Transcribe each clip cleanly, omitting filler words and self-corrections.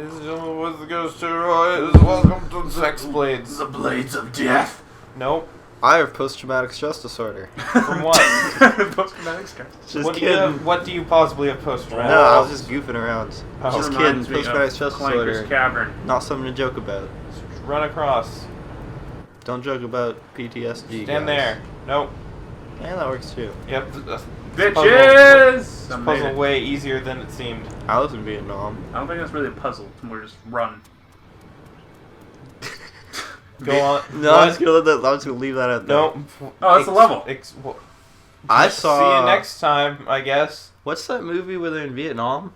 Ladies and gentlemen, boys and girls, steroids, welcome to Sex Blades. The Blades of Death. Nope. I have post-traumatic stress disorder. From what? Post-traumatic stress. Just kidding. What do you possibly have post-traumatic? No, I was just goofing around. Oh. Just kidding. Post-traumatic stress disorder. Cavern. Not something to joke about. Just run across. Don't joke about PTSD. Stand there. Nope. Yeah, that works too. Yep. Bitches! This puzzle way easier than it seemed. I was in Vietnam. I don't think that's really a puzzle. It's more just run. Go on. No, I'm just gonna leave that at that. Nope. Oh, that's a level. I saw. See you next time, I guess. What's that movie where they're in Vietnam?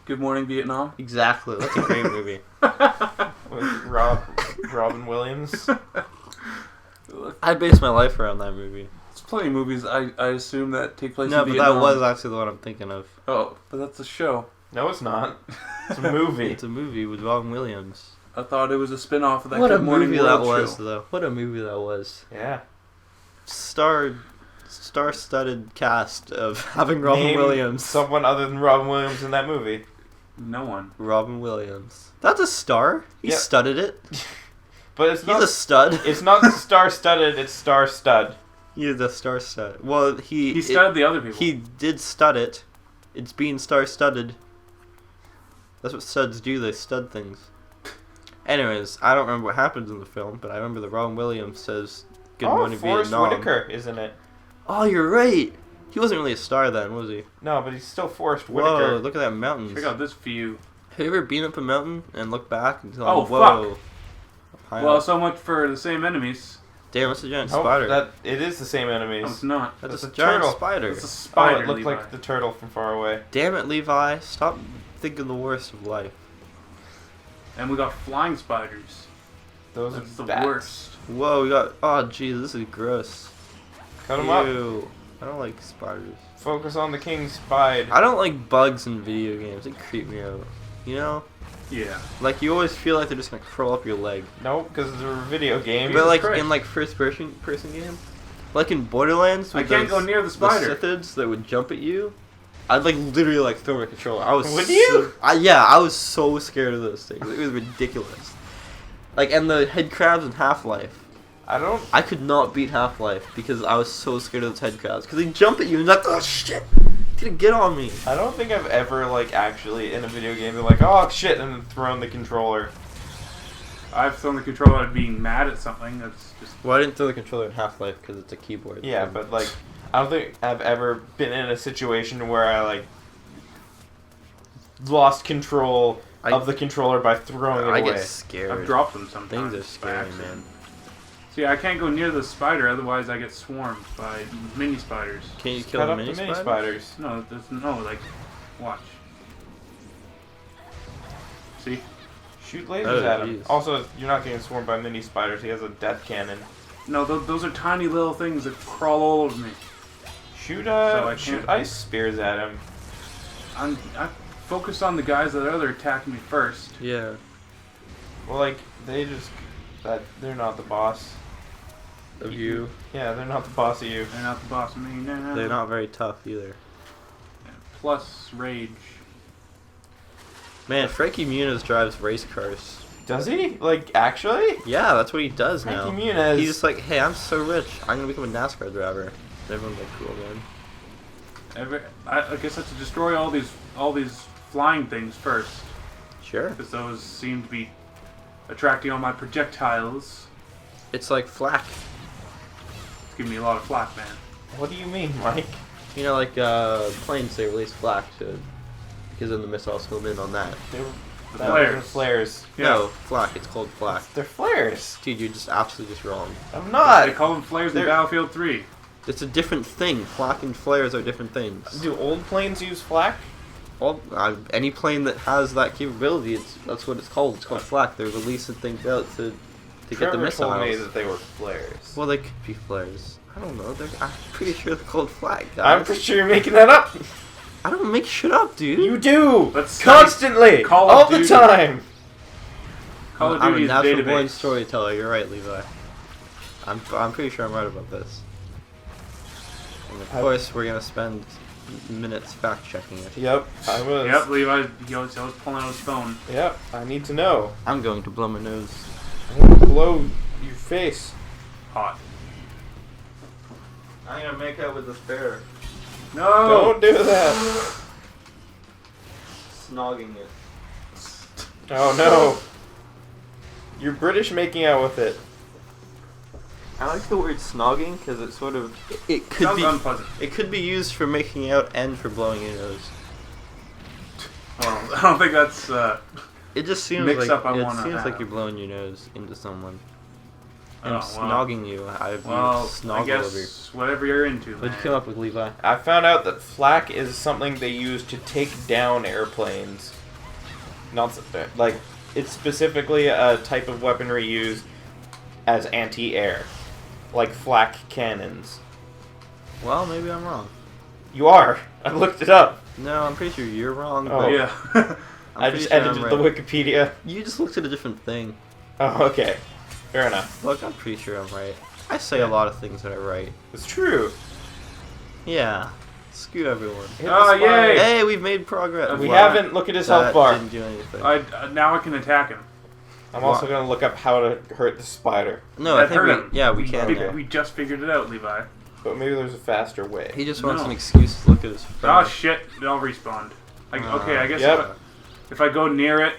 Good Morning Vietnam. Exactly. That's a great movie. With Robin Williams. I based my life around that movie. There's plenty of movies I assume that take place No, in but Vietnam. that was actually the one I'm thinking of. Oh, but that's a show. No, it's not. It's a movie. It's a movie with Robin Williams. I thought it was a spin-off of that What a Good Morning movie World that was, show. though. What a movie that was. Yeah. Star-studded cast of having Robin Name Williams. someone other than Robin Williams in that movie. No one. Robin Williams. That's a star. He Yep. studded it. But it's He's not. a stud. It's not star-studded. It's star-stud. He's a star stud. Well, He studded the other people. He did stud it. It's being star-studded. That's what studs do. They stud things. Anyways, I don't remember what happens in the film, but I remember that Robin Williams says, "Good morning, Forrest Vietnam." Whitaker, isn't it? Oh, you're right. He wasn't really a star then, was he? No, but he's still Forrest Whitaker. Whoa, look at that mountains. Check out this view. Have you ever been up a mountain and looked back and Oh, whoa. High Well, up. so much for the same enemies. Damn, that's a giant Oh, spider. it is the same No, enemies. it's not. That's a a giant turtle. spider. It's a Oh, spider, it looked Levi. like the turtle from far away. Damn it, Levi. Stop thinking the worst of life. And we got flying spiders. Those That's are the bats. worst. Whoa, we got... Oh, jeez, this is gross. Cut them up. Ew. I don't like spiders. Focus on the king's spide. I don't like bugs in video games. They creep me out. You know? Yeah. Like, you always feel like they're just gonna crawl up your leg. Nope, because it's a video game. But, like, Christ. in, like, first-person game, like in Borderlands, I with can't those- go near the spider. The Sithids that would jump at you, I'd, like, literally, like, throw my controller. I was Would you? Yeah, I was so scared of those things. It was ridiculous. Like, and the head crabs in Half-Life. I could not beat Half-Life because I was so scared of those head crabs. Because they jump at you and you're like, oh, shit! It's gonna get on me. I don't think I've ever, like, actually in a video game been like, oh, shit, and then thrown the controller. I've thrown the controller at being mad at something. That's just. Well, I didn't throw the controller in Half-Life because it's a keyboard. Yeah, but, like, I don't think I've ever been in a situation where I, like, lost control of the controller by throwing it I away. get scared. I've dropped them sometimes. Things are scary, by accident. man. See, I can't go near the spider, otherwise I get swarmed by mini spiders. Can you kill Cut the up mini, the mini spiders? spiders. No, there's no, like, watch. See? Shoot lasers Oh, at him. geez. Also, you're not getting swarmed by mini spiders. He has a death cannon. No, those are tiny little things that crawl all over me. Shoot I shoot can't- ice spears at him. I focus on the guys that are attacking me first. Yeah. Well, like, they're not the boss. Of you. Yeah, they're not the boss of you. They're not the boss of me. No. They're not very tough either. Plus rage. Man, Frankie Muniz drives race cars. Does he? Like, actually? Yeah, that's what he does now. Frankie Muniz. He's just like, hey, I'm so rich. I'm gonna become a NASCAR driver. And everyone's like, cool, man. I guess I have to destroy all these flying things first, Sure. because those seem to be attracting all my projectiles. It's like flak. It's giving me a lot of flack, man. What do you mean, Mike? You know, like planes, they release flak because then the missiles come in on that. They're The flares. They're flares. Yeah. No, flak. It's called flak. They're flares. Dude, you're just absolutely just wrong. I'm They not. call them flares in They're- Battlefield 3. It's a different thing. Flak and flares are different things. Do old planes use flak? Well, any plane that has that capability, that's what it's called. It's called flak. They're releasing things out to get the Trevor missiles. told me that they were flares. Well, they could be flares. I don't know. I'm pretty sure they're called flak, guys. I'm pretty sure you're making that up. I don't make shit up, dude. You do. Let's Constantly. Call all of the Duty. time. Call of I'm a Duty is natural born database. storyteller. You're right, Levi. I'm pretty sure I'm right about this. And of course, we're gonna spend minutes fact checking it. Yep, I was. Yep, Levi, he was pulling out his phone. Yep, I need to know. I'm going to blow my nose. I want to blow your face. Hot. I'm gonna make out with the bear. No! Don't do that. Snogging it. Oh no. You're British making out with it. I like the word snogging because it sort of it could Sounds be unpleasant. it could be used for making out and for blowing your nose. Well, I don't think that's It just seems mix like up I it wanna seems like have. you're blowing your nose into someone. Oh, And snogging you. I've Well, snoggle I guess whatever you're into, What'd you man. come up with, Levi? I found out that flak is something they use to take down airplanes. Not like it's specifically a type of weaponry used as anti-air, like flak cannons. Well, maybe I'm wrong. You are. I looked it up. No, I'm pretty sure you're wrong. Oh. but Yeah. I'm I pretty just sure edited I'm the right. Wikipedia. You just looked at a different thing. Oh, okay. Fair enough. Look, I'm pretty sure I'm right. I say a lot of things that are right. It's true. Yeah. Screw everyone. Hit the Oh, spine. yay! Hey, we've made progress. We Wow. haven't. Look at his That health bar. didn't do anything. Now I can attack him. I'm also going to look up how to hurt the spider. No, I That think hurt we, him. yeah, we can now. We just figured it out, Levi. But maybe there's a faster way. He just wants No. an excuse to look at his phone. Oh shit! It all respawned. Okay, I guess Yep. if I go near it,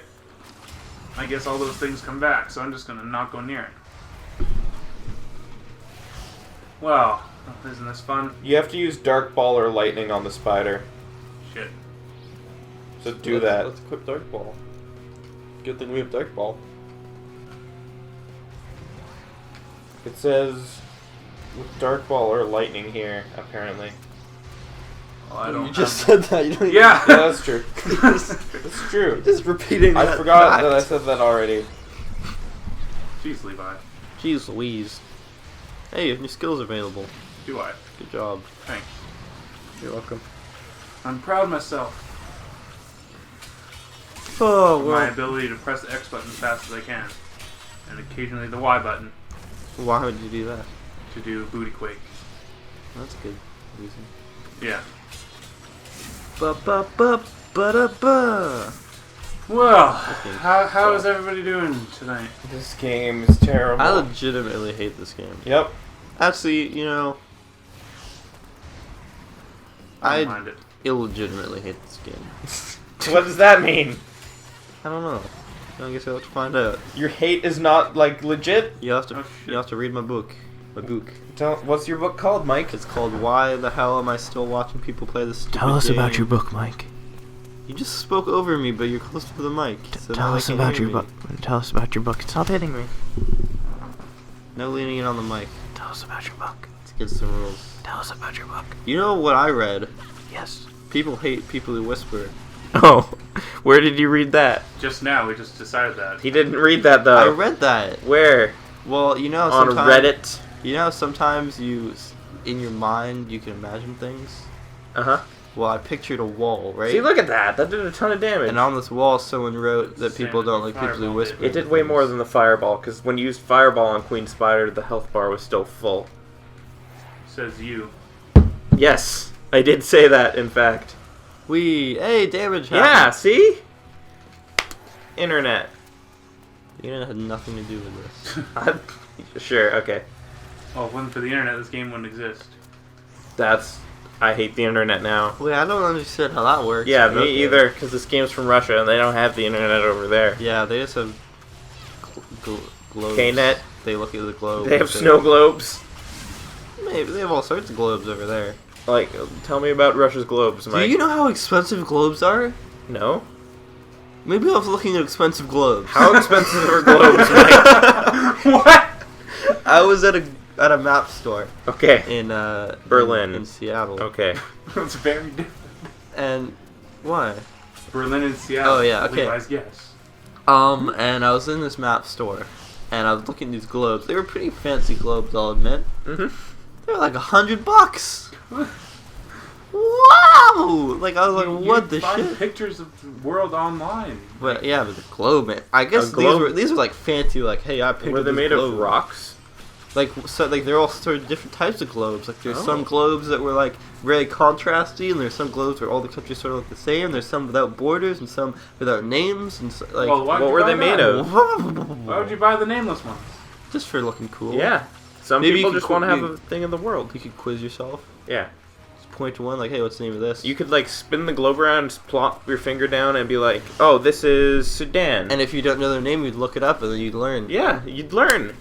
I guess all those things come back. So I'm just gonna not go near it. Well, isn't this fun? You have to use dark ball or lightning on the spider. Shit. So do that. Let's equip Dark Ball. Good thing we have Dark Ball. It says with dark ball or lightning here, apparently. Well, I don't. You just have- said that. You don't Yeah. Yeah, that's true. It's true. You're just repeating I that forgot fact. that I said that already. Jeez, Levi. Jeez Louise. Hey, you have new skills available. Do I? Good job. Thanks. You're welcome. I'm proud of myself. Oh, For my ability to press the X button as fast as I can, and occasionally the Y button why would you do that? to do booty quake. That's good reason. Yeah. Ba ba ba ba da ba. Well, Okay. how is everybody doing tonight? This game is terrible. I legitimately hate this game. Yep. Actually, you know, I I don't mind it. illegitimately hate this game. What does that mean? I don't know. I guess I'll have to find out. Your hate is not like legit? You have to. Oh, shit. You have to read my book. My book. What's your book called, Mike? It's called "Why the Hell Am I Still Watching People Play This Stupid Game?" book, Mike. You just spoke over me, but you're close to the mic. So Tell now us they can't about hear your me. book. Tell us about your book. Stop hitting me. No leaning in on the mic. Tell us about your book. It's against the rules. Tell us about your book. You know what I read? Yes. People hate people who whisper. Oh, where did you read that? Just now, we just decided that. He didn't read that though. I read that. Where? Well, you know, On sometimes Reddit? You know, sometimes in your mind, you can imagine things. Uh-huh. Well, I pictured a wall, right? See, look at that. That did a ton of damage. And on this wall, someone wrote that people Same don't like people who fireball whisper. It did way more than the fireball, because when you used fireball on Queen Spider, the health bar was still full. Says you. Yes, I did say that, in fact. Hey, damage Yeah, happened. see? Internet. The internet had nothing to do with this. Sure, okay. Oh, if it wasn't for the internet, this game wouldn't exist. I hate the internet now. Wait, I don't understand how that works. Yeah, but me okay. either, because this game's from Russia, and they don't have the internet over there. Yeah, they just have globes. Knet. They look at the globe. They have snow globes. Maybe they have all sorts of globes over there. Like, tell me about Russia's globes, Mike. Do you know how expensive globes are? No? Maybe I was looking at expensive globes. How expensive are globes, Mike? What? I was at a map store Okay. in Berlin. in Seattle. Okay. That's very different. And why? Berlin and Seattle. Oh, yeah, okay. Levi's guess. And I was in this map store, and I was looking at these globes. They were pretty fancy globes, I'll admit. Mm-hmm. They were like $100. Wow! Like I was like, what the find shit? pictures of the world online. But yeah, but the globe, man. I guess A globe? these were like fancy. Like, hey, I picked Were up they this made globe. of rocks? Like they're all sort of different types of globes. Like there's some globes that were like very contrasty, and there's some globes where all the countries sort of look the same. There's some without borders and some without names. And like, Well, What were they made of? Why would you buy the nameless ones? just for looking cool. Yeah. Some Maybe people you just could want to have quiz- a thing in the world. You could quiz yourself. Yeah. Just point to one, like, hey, what's the name of this? You could like spin the globe around, plop your finger down, and be like, "Oh, this is Sudan." And if you don't know their name, you'd look it up, and then you'd learn. yeah, you'd learn.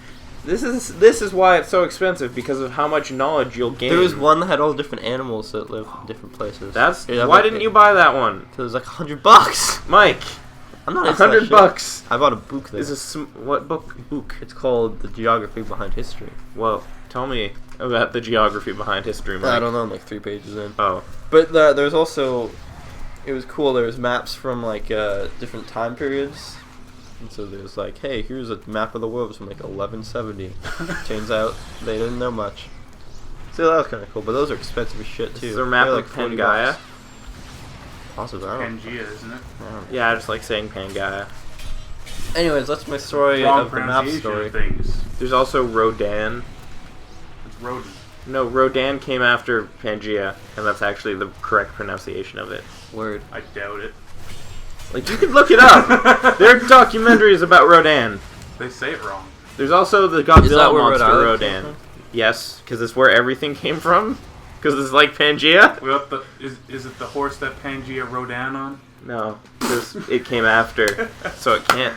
This is why it's so expensive, because of how much knowledge you'll gain. There was one that had all different animals that live in different places. Why didn't you buy that one, Because it was like $100. Mike? I'm not into that shit. $100. I bought a book there. What book? It's called The Geography Behind History. Well, tell me about the geography behind history, Mike. I don't know, I'm like 3 pages in. Oh, But there's also, it was cool, there was maps from like different time periods. And so there's like, hey, here's a map of the world from like 1170. Turns out they didn't know much. So that was kind of cool, but those are expensive as shit too. is there a map They're like $40. Pangaea? Possibly, I don't know. Pangea, isn't it? Yeah, I just like saying Pangaea. Anyways, that's my story Wrong of the map pronunciation story. of things. There's also Rodan. It's rodent. No, Rodan came after Pangea, and that's actually the correct pronunciation of it. Word. I doubt it. Like, you can look it up. There are documentaries about Rodan. They say it wrong. There's also the Is that Godzilla where monster Rhode Island came Rodan. from? Yes, because it's where everything came from. Because it's like Pangea. Is it the horse that Pangea rode down on? No, because it came after, so it can't.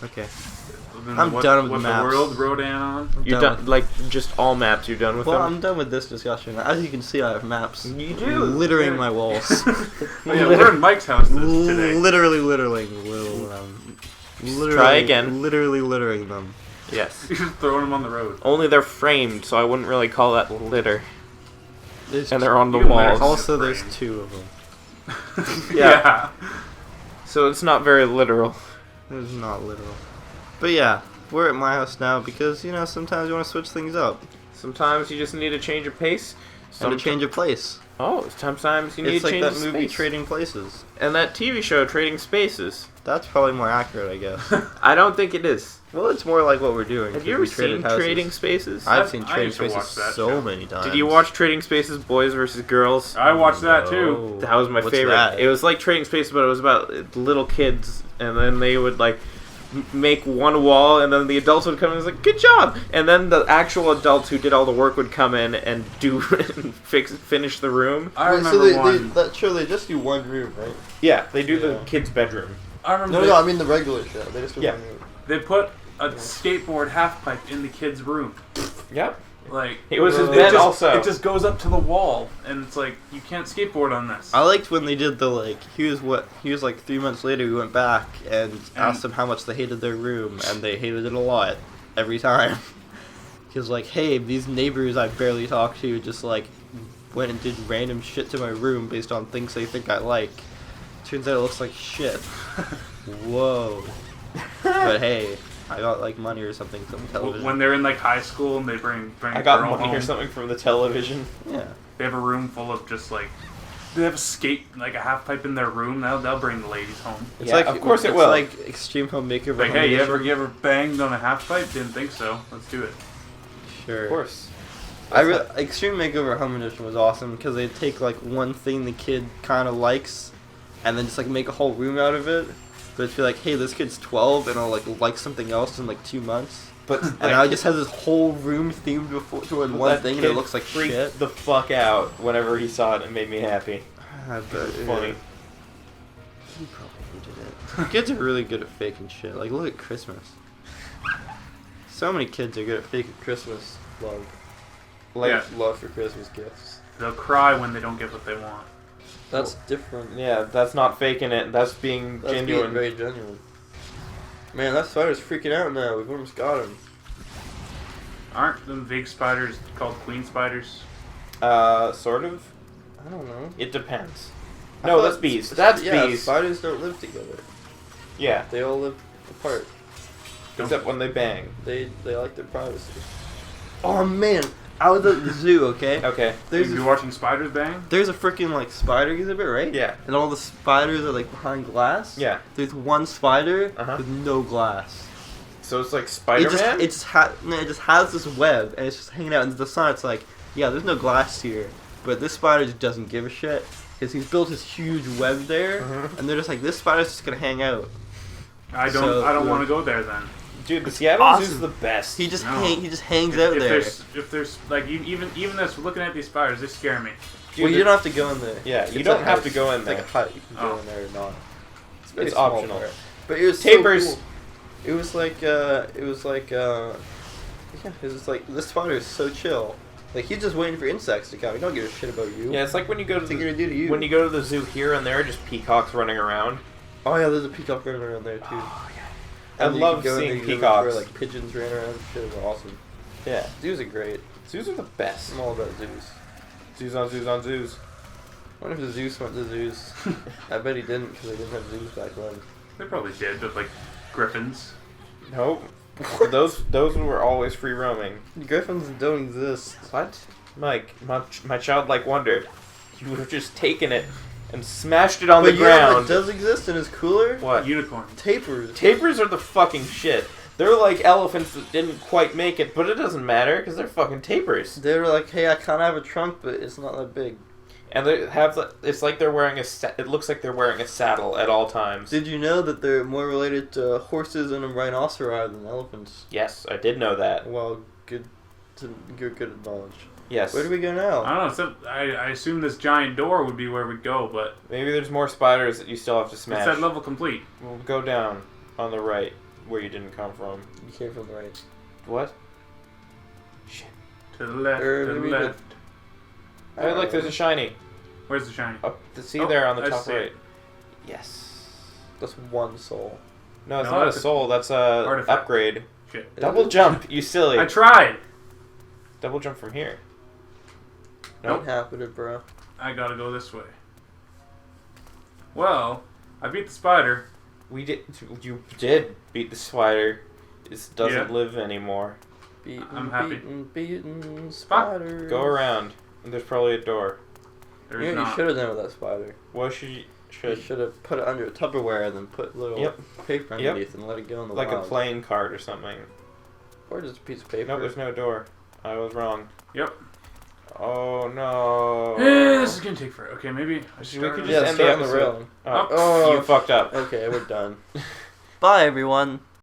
Okay. Then I'm done with what maps. the world rode down on? You're done, like, just all maps, you're done with Well, them? I'm done with this discussion. As you can see, I have maps. You do. Littering Yeah. my walls. Oh, yeah, we're in Mike's house today. Literally littering. Try again. Literally littering them. Yes. You're just throwing them on the road. Only they're framed, so I wouldn't really call that litter. There's And they're on the You walls. embarrass- also, there's framed. 2 of them. Yeah. So it's not very literal. It's not literal. But yeah, we're at my house now because, you know, sometimes you want to switch things up. Sometimes you just need a change of pace. And a change of place. Oh, sometimes you need It's to like change that of movie space. Trading Places. And that TV show, Trading Spaces. That's probably more accurate, I guess. I don't think it is. Well, it's more like what we're doing. Have 'cause you we ever traded seen houses. Trading Spaces? I've seen I Trading used to watch Spaces that so show. many times. Did you watch Trading Spaces, Boys versus Girls? I watched that too. That was my What's favorite. that? It was like Trading Spaces, but it was about little kids, and then they would like make one wall, and then the adults would come in and was like, "Good job!" And then the actual adults who did all the work would come in and do and finish the room. I remember one. they just do one room, right? Yeah, they do Yeah. the kids' bedroom. I remember No, I mean the regular show. They just do Yeah. one room. they put a skateboard half pipe in the kid's room. Yep. Like It was his it bed just, also. It just goes up to the wall, and it's like you can't skateboard on this. I liked when they did the like. He was like 3 months later. We went back and asked them how much they hated their room, and they hated it a lot every time. He was like, "Hey, these neighbors I barely talk to just like went and did random shit to my room based on things they think I like. Turns out it looks like shit." Whoa. But hey, I got like money or something from television. When they're in like high school and they bring I a got girl money home, or something from the television. Yeah. they have a room full of just like they have a skate like a half pipe in their room. They'll bring the ladies home. It's Yeah, like of course it it's will. like Extreme Home Makeover. Like, Home hey, you Edition. ever banged on a half pipe? Didn't think so. Let's do it. Sure. Of course. Extreme Makeover Home Edition was awesome because they take like one thing the kid kind of likes, and then just like make a whole room out of it. But it's be like, hey, this kid's 12 and I'll like something else in like 2 months, But and now he just has this whole room themed toward one that thing and kid it looks like freaked shit. the fuck out whenever he saw it and made me happy. I bet, Funny. He probably hated it. Kids are really good at faking shit. Like, look at Christmas. So many kids are good at faking Christmas love. Yeah. Love for Christmas gifts. They'll cry when they don't get what they want. That's different. Yeah, that's not faking it. That's being That's genuine. being very genuine. Man, that spider's freaking out now. We've almost got him. Aren't them big spiders called queen spiders? Sort of. I don't know. It depends. I No, thought that's bees. That's yeah, bees. spiders don't live together. Yeah, They all live apart. except when they bang. They like their privacy. Oh man, I was at the zoo. Okay. Okay. There's You a, watching spiders bang? there's a freaking like spider exhibit, right? Yeah. And all the spiders are like behind glass. Yeah. There's one spider Uh-huh. with no glass. So it's like Spider-Man? It just has this web, and it's just hanging out. And the sun, it's like, yeah, there's no glass here, but this spider just doesn't give a shit because he's built this huge web there, and they're just like, this spider's just gonna hang out. I don't want to go there then. Dude, the Seattle Zoo's the best. He just hangs out there. If there's like even this, looking at these spiders, they scare me. Dude, well, you don't have to go in there. Yeah, you don't have to go in there. It's like a hut. You can go in there or not. It's optional. But it was Tapers. So cool. It was like this spider is so chill. Like he's just waiting for insects to come. He don't give a shit about you. Yeah, it's like when you go to gonna do to you? when you go to the zoo here and there, just peacocks running around. Oh yeah, there's a peacock running around there too. Oh, yeah. And I love seeing peacocks. Where, like pigeons ran around. Shit is awesome. Yeah, Zoos are great. zoos are the best. I'm all about zoos. Zoos on zoos on zoos. I wonder if the Zeus went to zoos. I bet he didn't because they didn't have zoos back then. They probably did, but like griffins. Nope. those were always free roaming. Griffins don't exist. What? Mike, my childlike wonder. You would have just taken it and smashed it on the But you know ground. what does exist and is cooler? What? Unicorn. Tapers. Tapers are the fucking shit. They're like elephants that didn't quite make it, but it doesn't matter because they're fucking tapers. They were like, hey, I kind of have a trunk, but it's not that big. And they have it's like they're wearing it looks like they're wearing a saddle at all times. Did you know that they're more related to horses and rhinoceros than elephants? Yes, I did know that. Well, good knowledge. Yes. Where do we go now? I don't know. Except I assume this giant door would be where we'd go, but Maybe there's more spiders that you still have to smash. it said level complete. We'll go down on the right where you didn't come from. You came from the right. What? Shit. To the left. Or To the maybe left. Oh, look, there's a shiny. Where's the shiny? Up see Oh, there on the I top see right. it. Yes. That's one soul. No, it's No, not a that's a soul. That's a artifact. upgrade. Shit. Double jump, you silly. I tried. Double jump from here. What Nope. happened, bro? I gotta go this way. Well, I beat the spider. You did beat the spider. It doesn't Yeah. live anymore. I'm happy. Beaten spider. Go around. And there's probably a door. There's You know what you not. should have done with that spider? What should you... You should have put it under a Tupperware and then put little Yep. paper Yep. underneath and let it go in the Like a wild. playing card or something. Or just a piece of paper. No, there's no door. I was wrong. Yep. Oh no. This is gonna take forever. Okay, maybe I should We start could this. just Yeah, end start the on the episode. railing. Oh, Oh. you fucked up. Okay, we're done. Bye, everyone.